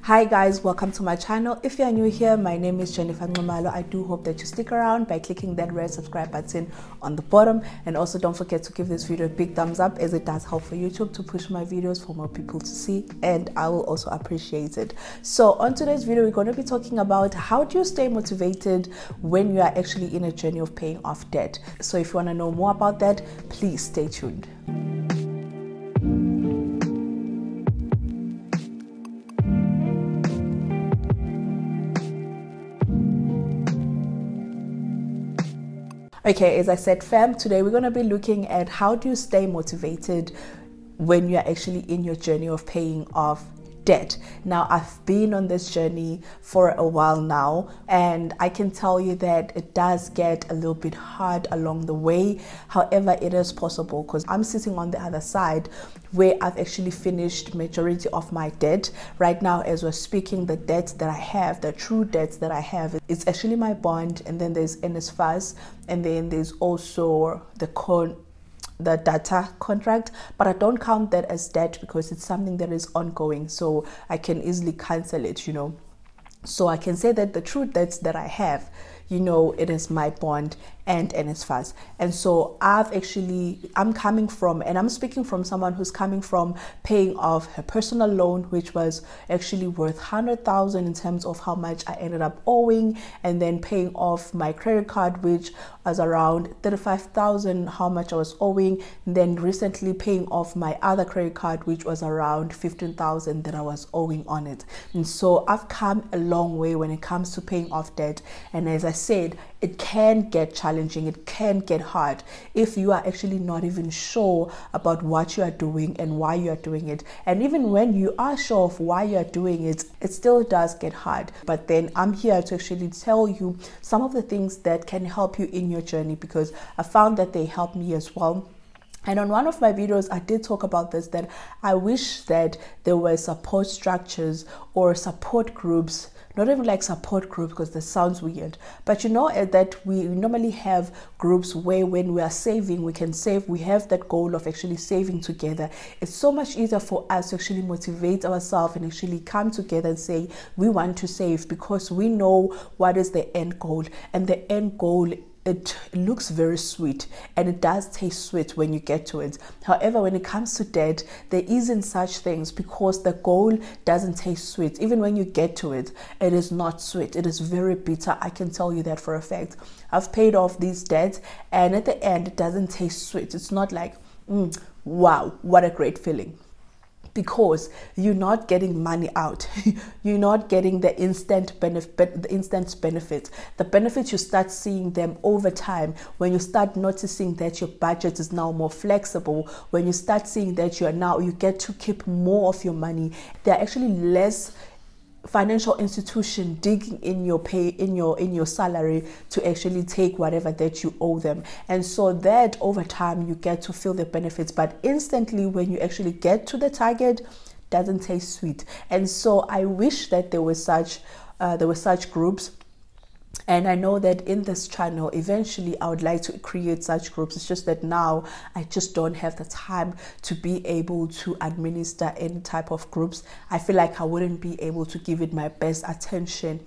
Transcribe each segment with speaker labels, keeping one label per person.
Speaker 1: Hi guys, welcome to my channel. If you are new here, my name is Jennifer Nxumalo. I do hope that you stick around by clicking that red subscribe button on the bottom, and also don't forget to give this video a big thumbs up, as it does help for YouTube to push my videos for more people to see, and I will also appreciate it. So on today's video, we're going to be talking about how do you stay motivated when you are actually in a journey of paying off debt. So if you want to know more about that, please stay tuned. Okay, as I said, fam, today we're going to be looking at how do you stay motivated when you're actually in your journey of paying off debt. Now, I've been on this journey for a while now, and I can tell you that it does get a little bit hard along the way. However, it is possible because I'm sitting on the other side where I've actually finished majority of my debt. Right now, as we're speaking, the debt that I have, the true debts that I have, it's actually my bond, and then there's NSFAS, and then there's also the data contract, but I don't count that as debt because it's something that is ongoing, so I can easily cancel it, so I can say that the true debts that I have, it is my bond and NSFAS. And so I'm coming from, and I'm speaking from someone who's coming from paying off her personal loan, which was actually worth 100,000 in terms of how much I ended up owing, and then paying off my credit card, which was around 35,000, how much I was owing, and then recently paying off my other credit card, which was around 15,000 that I was owing on it. And so I've come a long way when it comes to paying off debt. And as I said, it can get challenging, it can get hard if you are actually not even sure about what you are doing and why you are doing it. And even when you are sure of why you are doing it, it still does get hard. But then I'm here to actually tell you some of the things that can help you in your journey, because I found that they help me as well. And on one of my videos, I did talk about this, that I wish that there were support structures or support groups, not even like support groups because that sounds weird, but that we normally have groups where when we are saving, we can save, we have that goal of actually saving together. It's so much easier for us to actually motivate ourselves and actually come together and say we want to save, because we know what is the end goal, and the end goal, it looks very sweet and it does taste sweet when you get to it. However, when it comes to debt, there isn't such things, because the goal doesn't taste sweet. Even when you get to it, it is not sweet. It is very bitter. I can tell you that for a fact. I've paid off these debts, and at the end, it doesn't taste sweet. It's not like, wow, what a great feeling. Because you're not getting money out. You're not getting the instant benefit, the benefits you start seeing them over time when you start noticing that your budget is now more flexible, when you start seeing that you get to keep more of your money. There are actually less financial institution digging in your pay, in your salary, to actually take whatever that you owe them. And so that over time you get to feel the benefits, but instantly when you actually get to the target, doesn't taste sweet. And so I wish that there were such groups. And I know that in this channel, eventually I would like to create such groups. It's just that now I just don't have the time to be able to administer any type of groups. I feel like I wouldn't be able to give it my best attention,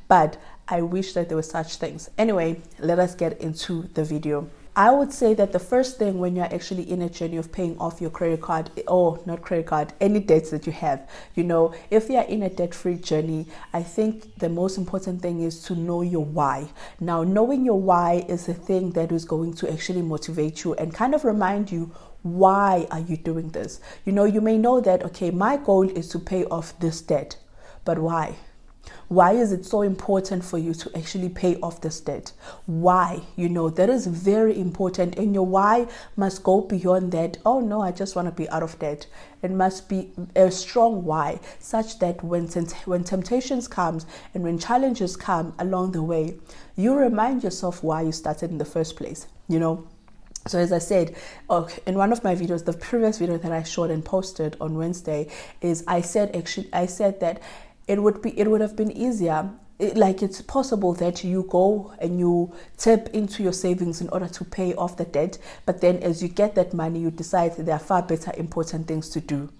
Speaker 1: but I wish that there were such things. Anyway, let us get into the video. I would say that the first thing when you're actually in a journey of paying off your credit card, or not credit card, any debts that you have, if you're in a debt-free journey, I think the most important thing is to know your why. Now, knowing your why is the thing that is going to actually motivate you and kind of remind you, why are you doing this? You may know that, okay, my goal is to pay off this debt, but why? Why is it so important for you to actually pay off this debt? Why? That is very important. And your why must go beyond that. Oh no, I just want to be out of debt. It must be a strong why, such that when temptations comes and when challenges come along the way, you remind yourself why you started in the first place, So as I said, in one of my videos, the previous video that I shot and posted on Wednesday, I said that it would have been easier it's possible that you go and you tap into your savings in order to pay off the debt, but then as you get that money, you decide there are far better important things to do.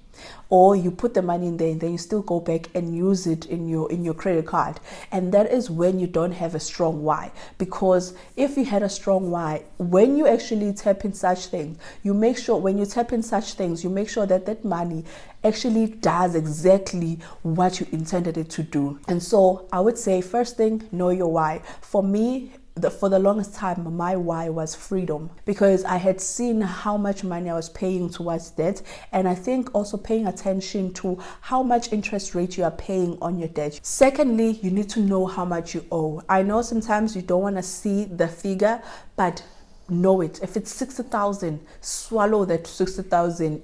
Speaker 1: or you put the money in there and then you still go back and use it in your credit card. And that is when you don't have a strong why. Because if you had a strong why, when you actually tap in such things, you make sure that that money actually does exactly what you intended it to do. And so I would say, first thing, know your why. For me, for the longest time, my why was freedom, because I had seen how much money I was paying towards debt, and I think also paying attention to how much interest rate you are paying on your debt. Secondly, you need to know how much you owe. I know sometimes you don't want to see the figure, but know it. If it's 60,000, swallow that 60,000.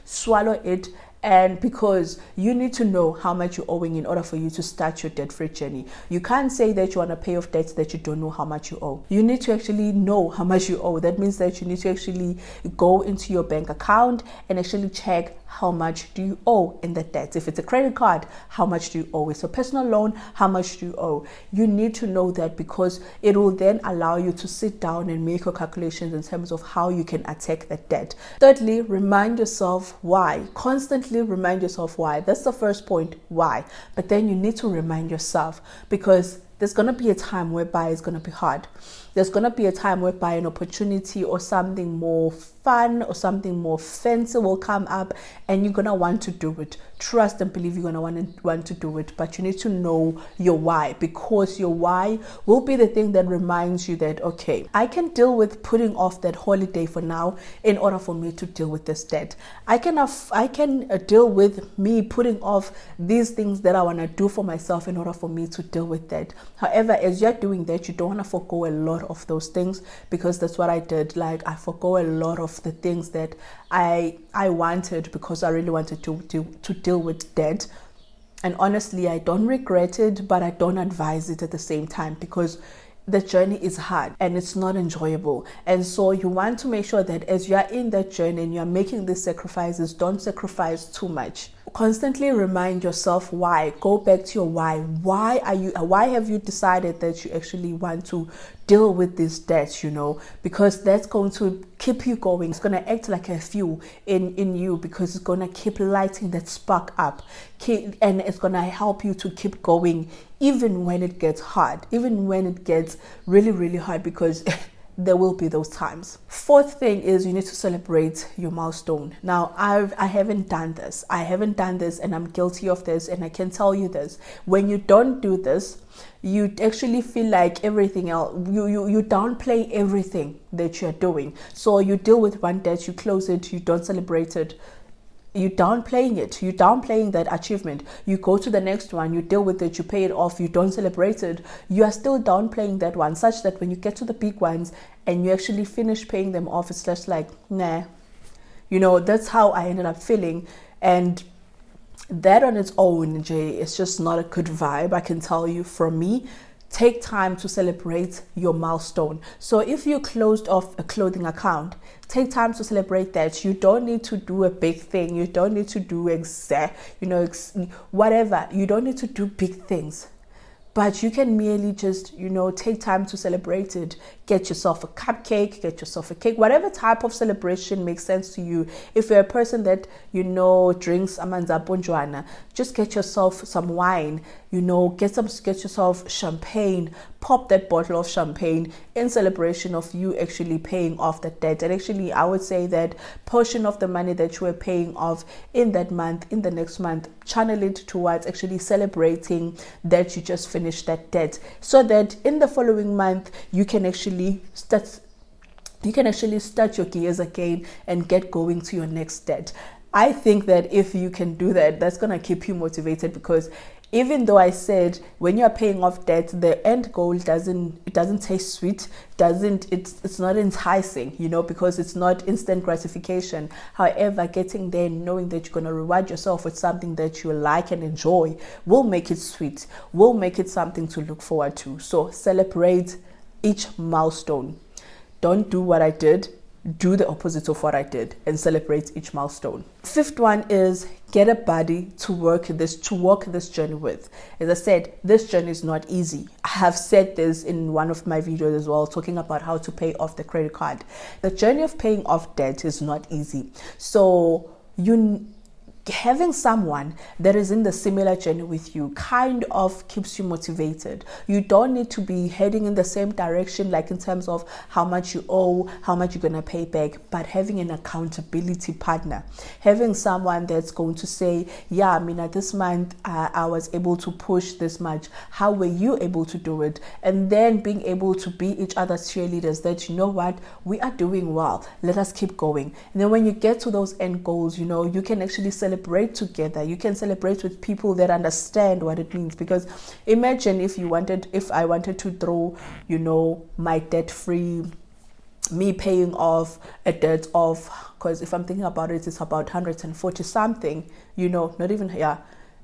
Speaker 1: Swallow it. And because you need to know how much you're owing in order for you to start your debt-free journey. You can't say that you want to pay off debts that you don't know how much you owe. You need to actually know how much you owe. That means that you need to actually go into your bank account and actually check how much do you owe in the debt. If it's a credit card, how much do you owe? It's a personal loan, how much do you owe? You need to know that, because it will then allow you to sit down and make your calculations in terms of how you can attack that debt. Thirdly, remind yourself why. Constantly remind yourself why. That's the first point, why. But then you need to remind yourself, because there's going to be a time whereby it's going to be hard. There's going to be a time whereby an opportunity or something more fun or something more fancy will come up, and you're going to want to do it. Trust and believe you're going to want to do it, but you need to know your why, because your why will be the thing that reminds you that, okay, I can deal with putting off that holiday for now in order for me to deal with this debt. I can deal with me putting off these things that I want to do for myself in order for me to deal with that. However, as you're doing that, you don't want to forego a lot of those things, because that's what I did. Like, I forego a lot of the things that I wanted, because I really wanted to deal with debt. And honestly, I don't regret it, but I don't advise it at the same time, because the journey is hard and it's not enjoyable. And so you want to make sure that as you are in that journey and you are making these sacrifices, don't sacrifice too much. Constantly remind yourself why. Go back to your why. Why have you decided that you actually want to deal with this debt, because that's going to keep you going. It's going to act like a fuel in you, because it's going to keep lighting that spark up, and it's going to help you to keep going even when it gets hard, even when it gets really, really hard, because there will be those times. Fourth thing is you need to celebrate your milestone. Now, I haven't done this, and I'm guilty of this, and I can tell you this: when you don't do this, you actually feel like everything else, you downplay everything that you're doing. So you deal with one debt, you close it, you don't celebrate it. You're downplaying that achievement. You go to the next one, you deal with it, you pay it off, you don't celebrate it. You are still downplaying that one, such that when you get to the big ones and you actually finish paying them off, it's just like, nah. That's how I ended up feeling. And that on its own, Jay, it's just not a good vibe, I can tell you. From me, take time to celebrate your milestone. So if you closed off a clothing account, take time to celebrate that. You don't need to do a big thing. You don't need to do whatever. You don't need to do big things. But you can merely just, take time to celebrate it. Get yourself a cupcake, get yourself a cake, whatever type of celebration makes sense to you. If you're a person that, drinks amanza ponjwana, just get yourself some wine, get yourself champagne, pop that bottle of champagne in celebration of you actually paying off the debt. And actually, I would say that portion of the money that you were paying off in that month, in the next month, channel it towards actually celebrating that you just finished that debt, so that in the following month you can actually start your gears again and get going to your next debt. I think that if you can do that, that's going to keep you motivated, because even though I said when you are paying off debt, the end goal doesn't taste sweet, it's not enticing, because it's not instant gratification. However, getting there, knowing that you're going to reward yourself with something that you like and enjoy, will make it sweet, will make it something to look forward to. So celebrate each milestone. Don't do what I did. Do the opposite of what I did and celebrate each milestone. Fifth one is get a buddy to walk this journey with. As I said, this journey is not easy. I have said this in one of my videos as well, talking about how to pay off the credit card. The journey of paying off debt is not easy. So having someone that is in the similar journey with you kind of keeps you motivated. You don't need to be heading in the same direction, like in terms of how much you owe, how much you're gonna pay back, but having an accountability partner, having someone that's going to say, yeah, I mean, at this month I was able to push this much. How were you able to do it? And then being able to be each other's cheerleaders, that, you know what, we are doing well, let us keep going. And then when you get to those end goals, you know, you can actually celebrate together. You can celebrate with people that understand what it means. Because imagine if I wanted to throw, you know, my debt-free, me paying off a debt of, because if I'm thinking about it, it's about 140 something, you know, not even, yeah,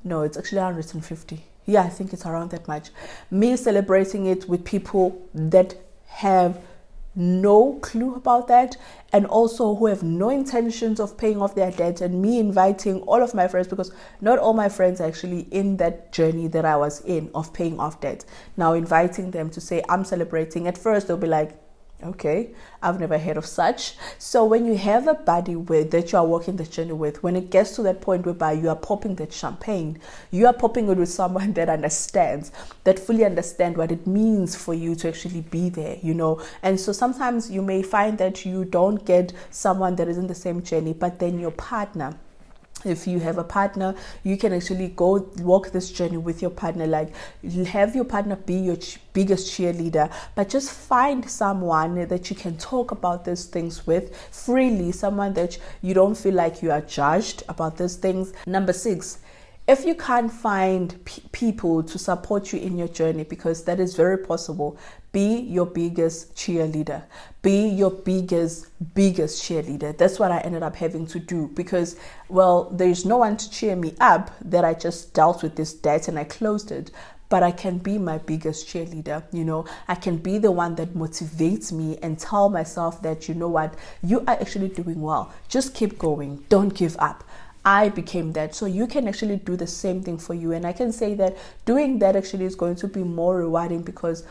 Speaker 1: no, it's actually 150. Yeah, I think it's around that much. Me celebrating it with people that have no clue about that, and also who have no intentions of paying off their debt, and me inviting all of my friends, because not all my friends are actually in that journey that I was in of paying off debt. Now inviting them to say I'm celebrating, at first they'll be like, okay, I've never heard of such. So when you have a buddy that you are walking the journey with, when it gets to that point whereby you are popping that champagne, you are popping it with someone that understands, that fully understand what it means for you to actually be there, you know. And so sometimes you may find that you don't get someone that is in the same journey, but then your partner, if you have a partner, you can actually go walk this journey with your partner. Like, have your partner be your biggest cheerleader, but just find someone that you can talk about these things with freely, someone that you don't feel like you are judged about these things. Number 6, if you can't find people to support you in your journey, because that is very possible, be your biggest cheerleader. Be your biggest cheerleader. That's what I ended up having to do, because, well, there's no one to cheer me up, that I just dealt with this debt and I closed it. But I can be my biggest cheerleader, you know. I can be the one that motivates me and tell myself that, you know what, you are actually doing well. Just keep going. Don't give up. I became that. So you can actually do the same thing for you. And I can say that doing that actually is going to be more rewarding, because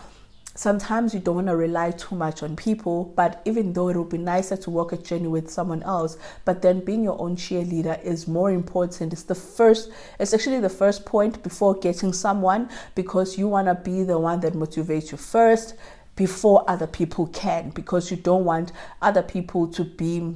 Speaker 1: sometimes you don't want to rely too much on people. But even though it would be nicer to walk a journey with someone else, but then being your own cheerleader is more important. It's actually the first point before getting someone, because you want to be the one that motivates you first before other people can, because you don't want other people to be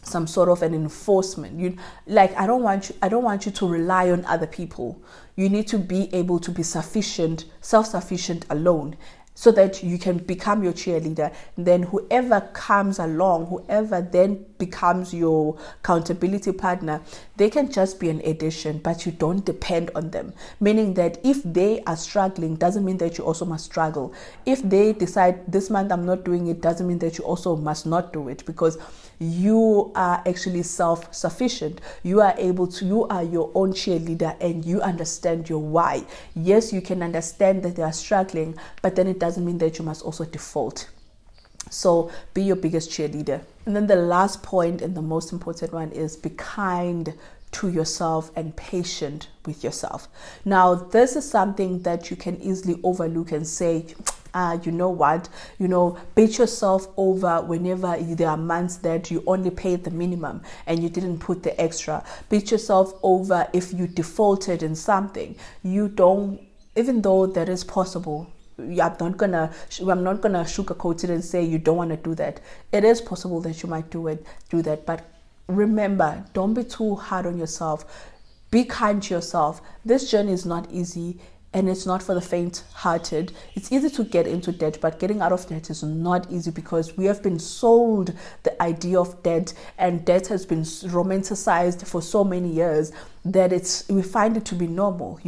Speaker 1: some sort of an enforcement. I don't want you to rely on other people. You need to be able to be self-sufficient alone, so that you can become your cheerleader. Then whoever comes along, whoever then becomes your accountability partner, they can just be an addition, but you don't depend on them. Meaning that if they are struggling, doesn't mean that you also must struggle. If they decide this month I'm not doing it, doesn't mean that you also must not do it, because you are actually self-sufficient. You are your own cheerleader, and you understand your why. Yes, you can understand that they are struggling, but then it doesn't mean that you must also default. So be your biggest cheerleader. And then the last point, and the most important one, is be kind to yourself and patient with yourself. Now, this is something that you can easily overlook and say, you know what, beat yourself over whenever there are months that you only paid the minimum and you didn't put the extra. Beat yourself over if you defaulted in something. Even though that is possible, I'm not gonna sugarcoat it and say you don't want to do that. It is possible that you might do that, but remember, don't be too hard on yourself. Be kind to yourself. This journey is not easy, and it's not for the faint-hearted. It's easy to get into debt, but getting out of debt is not easy, because we have been sold the idea of debt, and debt has been romanticized for so many years that we find it to be normal.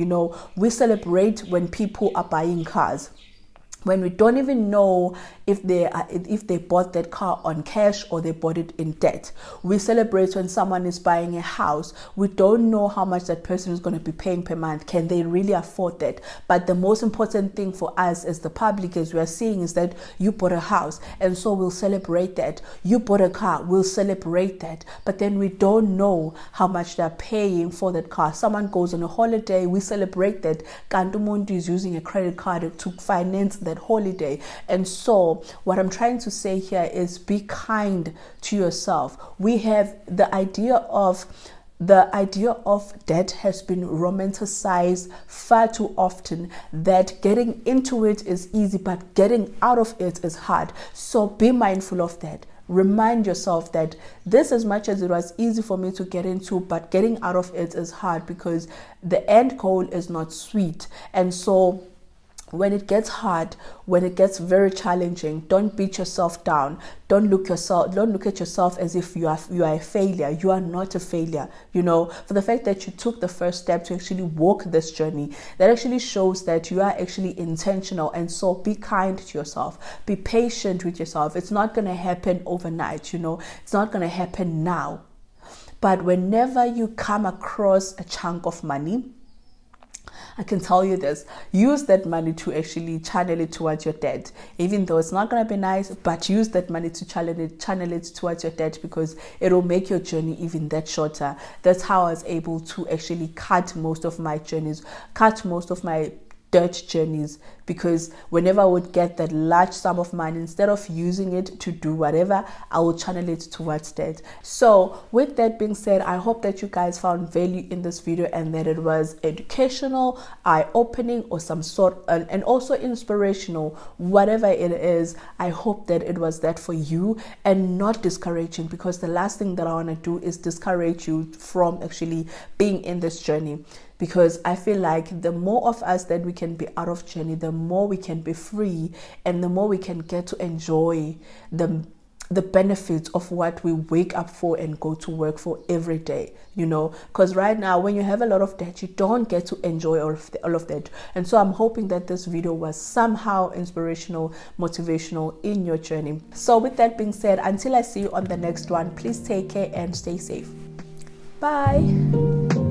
Speaker 1: We celebrate when people are buying cars, when we don't even know if they bought that car on cash or they bought it in debt. We celebrate when someone is buying a house. We don't know how much that person is going to be paying per month. Can they really afford that? But the most important thing for us as the public, as we are seeing, is that you bought a house, and so we'll celebrate that. You bought a car, we'll celebrate that. But then we don't know how much they're paying for that car. Someone goes on a holiday, we celebrate that. Kantu muntu is using a credit card to finance that that holiday. And so what I'm trying to say here is be kind to yourself. We have the idea of debt has been romanticized far too often, that getting into it is easy, but getting out of it is hard. So be mindful of that. Remind yourself that this, as much as it was easy for me to get into, but getting out of it is hard, because the end goal is not sweet. And so when it gets hard, when it gets very challenging, don't beat yourself down. Don't look at yourself as if you are a failure. You are not a failure. For the fact that you took the first step to actually walk this journey, that actually shows that you are actually intentional. And so be kind to yourself. Be patient with yourself. It's not going to happen overnight. It's not going to happen now. But whenever you come across a chunk of money, I can tell you this, use that money to actually channel it towards your debt. Even though it's not going to be nice, but use that money to channel it towards your debt, because it will make your journey even that shorter. That's how I was able to actually cut most of my debt journeys, because whenever I would get that large sum of money, instead of using it to do whatever, I will channel it towards debt. So with that being said, I hope that you guys found value in this video, and that it was educational, eye-opening, or some sort, and also inspirational. Whatever it is, I hope that it was that for you and not discouraging, because the last thing that I want to do is discourage you from actually being in this journey. Because I feel like the more of us that we can be out of journey, the more we can be free, and the more we can get to enjoy the benefits of what we wake up for and go to work for every day. Because right now, when you have a lot of debt, you don't get to enjoy all of that. And so I'm hoping that this video was somehow inspirational, motivational in your journey. So with that being said, until I see you on the next one, please take care and stay safe. Bye.